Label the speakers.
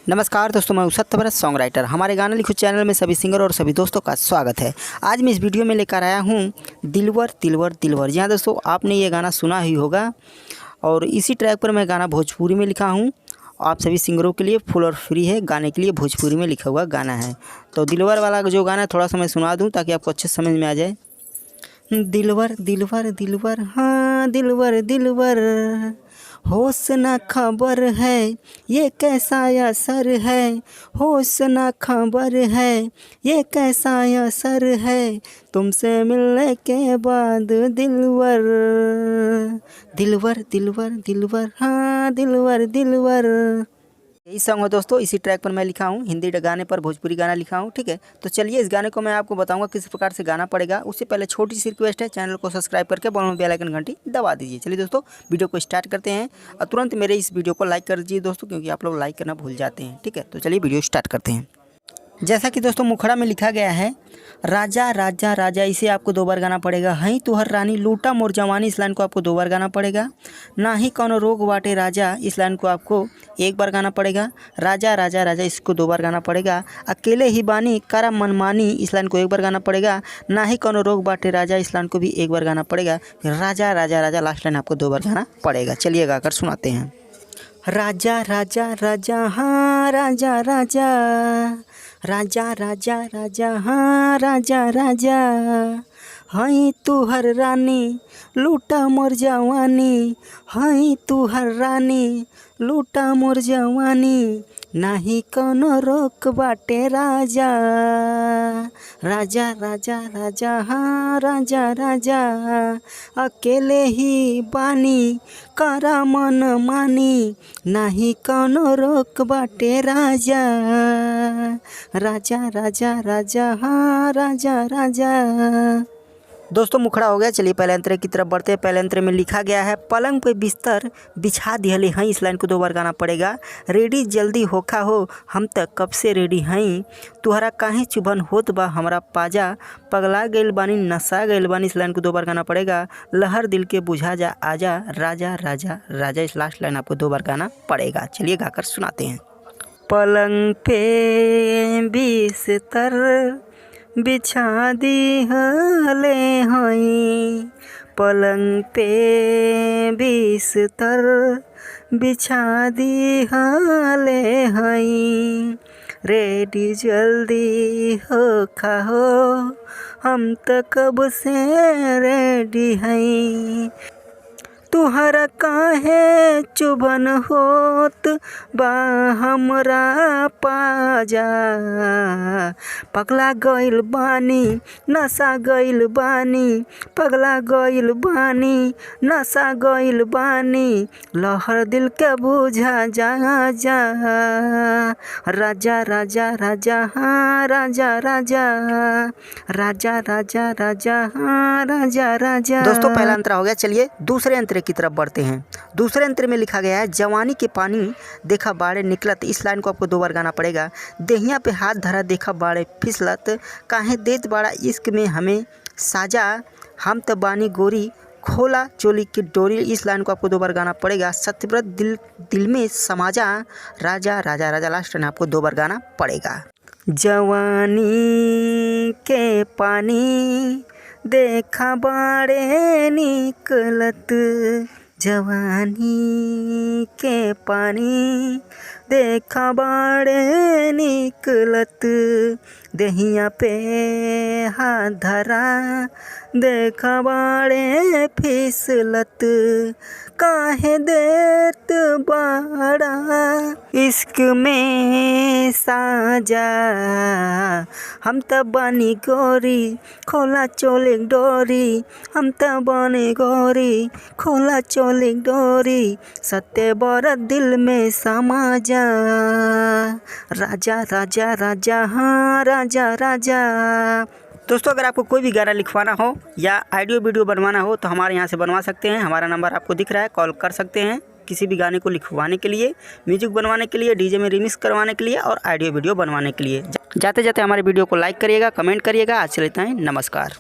Speaker 1: नमस्कार दोस्तों, मैं सत्यव्रत सॉन्ग राइटर। हमारे गाना लिखो चैनल में सभी सिंगर और सभी दोस्तों का स्वागत है। आज मैं इस वीडियो में लेकर आया हूँ दिलवर दिलवर दिलवर। जी हाँ दोस्तों, आपने ये गाना सुना ही होगा और इसी ट्रैक पर मैं गाना भोजपुरी में लिखा हूँ। आप सभी सिंगरों के लिए फुल और फ्री है, गाने के लिए भोजपुरी में लिखा हुआ गाना है। तो दिलवर वाला जो गाना है थोड़ा सा मैं सुना दूँ ताकि आपको अच्छे समझ में आ जाए। दिलवर दिलवर दिलवर, हाँ दिलवर दिलवर, होश ना खबर है ये कैसा असर है, होश ना खबर है ये कैसा असर है, तुमसे मिलने के बाद दिलवर दिलवर दिलवर दिलवर, हाँ दिलवर दिलवर। यही सॉन्ग है दोस्तों, इसी ट्रैक पर मैं लिखा हूँ। हिंदी गाने पर भोजपुरी गाना लिखा हूँ, ठीक है। तो चलिए इस गाने को मैं आपको बताऊंगा किस प्रकार से गाना पड़ेगा। उससे पहले छोटी सी रिक्वेस्ट है, चैनल को सब्सक्राइब करके बगल में बेल आइकन घंटी दबा दीजिए। चलिए दोस्तों, वीडियो को स्टार्ट करते हैं और तुरंत मेरे इस वीडियो को लाइक कर दीजिए दोस्तों, क्योंकि आप लोग लाइक करना भूल जाते हैं, ठीक है। तो चलिए वीडियो स्टार्ट करते हैं। जैसा कि दोस्तों मुखड़ा में लिखा गया है, राजा राजा राजा, इसे आपको 2 बार गाना पड़ेगा। हई तुहर रानी लूटा मोर जवानी, इस लाइन को आपको 2 बार गाना पड़ेगा। ना ही कौनो रोग बाटे राजा, इस लाइन को आपको 1 बार गाना पड़ेगा। राजा राजा राजा, इसको 2 बार गाना पड़ेगा। अकेले ही बानी करा मनमानी, इस लाइन को 1 बार गाना पड़ेगा। ना ही कौनो रोग बाटे राजा, इस लाइन को भी 1 बार गाना पड़ेगा। राजा राजा राजा, लास्ट लाइन आपको 2 बार गाना पड़ेगा। चलिए गाकर सुनाते हैं। राजा राजा राजा, हाँ राजा राजा, राजा राजा राजा, हाँ राजा राजा, हई तुहर रानी लूटा मोर जवानी, हई तुहर रानी लूटा मोर जवानी, नाही कौनो रोक बाटे राजा, राजा राजा राजा, हाँ राजा राजा, अकेले ही बानी करा मन मानी, नाही कौनो रोक बाटे राजा, राजा राजा राजा, हाँ राजा राजा। दोस्तों मुखड़ा हो गया। चलिए पहले अंतरे की तरफ बढ़ते हैं। पहले अंतरे में लिखा गया है, पलंग पे बिस्तर बिछा दिहले हई, इस लाइन को 2 बार गाना पड़ेगा। रेडी जल्दी होखा हो, हम तक कब से रेडी हई, तुहरा काहे चुभन होत बा हमरा पाजा, पगला गइल बानी नशा गइल बानी, इस लाइन को 2 बार गाना पड़ेगा। लहर दिल के बुझा जा आजा, राजा राजा राजा, इस लास्ट लाइन आपको 2 बार गाना पड़ेगा। चलिए गाकर सुनाते हैं। पलंग पे बिस्तर बिछा दी हले हई, पलंग पे बिस्तर बिछा दी हले हई, रेडी जल्दी हो खाओ, हम तो कब से रेडी हई, तुहरा काहे चुभन होत बा हमरा पाजा, पगला गइल बानी नशा गइल बानी, पगला गइल बानी नशा गइल बानी, लहर दिल के बुझा जा जा, राजा राजा राजा, हाँ राजा राजा, राजा राजा राजा, हाँ राजा राजा। दोस्तों पहला अंतरा हो गया। चलिए दूसरे अंतरे की तरफ बढ़ते हैं। दूसरे अंतर में लिखा गया है, जवानी के पानी देखा बाड़े निकलत, इस लाइन को आपको 2 बार गाना पड़ेगा। देहिया पे हाथ धरा देखा बाड़े फिसलत, काहे देत बाड़ा इश्क में हमें साजा, हम तो बानी गोरी खोला चोली की डोरी, इस लाइन को आपको 2 बार गाना पड़ेगा। सत्यव्रत दिल में समाजा, राजा राजा राजा, लास्ट लाइन आपको 2 बार गाना पड़ेगा। जवानी के पानी देखा बाड़े निकलत, जवानी के पानी देखा बाड़े निकलत, दहिया पे हाथ धरा देखा बाड़े फिसलत, काहे देत बाड़ा इश्क में साजा, हम त बानी गोरी खोला चोली डोरी, हम त बानी गोरी खोला चोली डोरी, सत्य बरत दिल में समा जा, राजा राजा राजा, हाँ राजा राजा। दोस्तों अगर आपको कोई भी गाना लिखवाना हो या ऑडियो वीडियो बनवाना हो तो हमारे यहाँ से बनवा सकते हैं। हमारा नंबर आपको दिख रहा है, कॉल कर सकते हैं किसी भी गाने को लिखवाने के लिए, म्यूजिक बनवाने के लिए, डीजे में रिमिक्स करवाने के लिए और ऑडियो वीडियो बनवाने के लिए। जाते जाते हमारे वीडियो को लाइक करिएगा, कमेंट करिएगा। आज चलते हैं, नमस्कार।